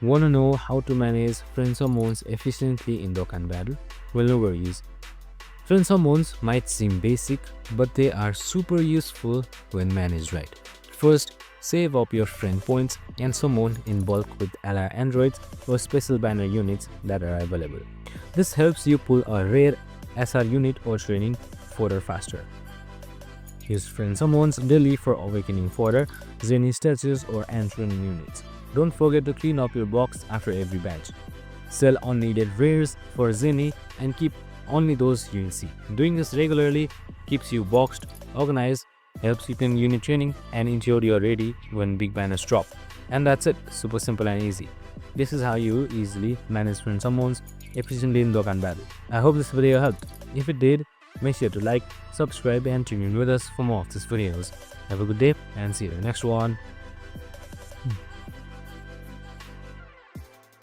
Want to know how to manage friends hormones efficiently in Dokkan battle? Well, no worries. Friends hormones might seem basic, but they are super useful when managed right. First, save up your friend points and summon in bulk with ally androids or special banner units that are available. This helps you pull a rare SR unit or training fodder faster. Use friend summons daily for awakening fodder, Zenny statues or training units. Don't forget to clean up your box after every batch. Sell unneeded rares for Zenny and keep only those you see. Doing this regularly keeps you boxed, organized, helps you in unit training, and ensure you're ready when big banners drop. And that's it, super simple and easy. This is how you easily manage friend summons efficiently in Dokkan Battle. I hope this video helped. If it did, make sure to like, subscribe, and tune in with us for more of these videos. Have a good day and see you in the next one.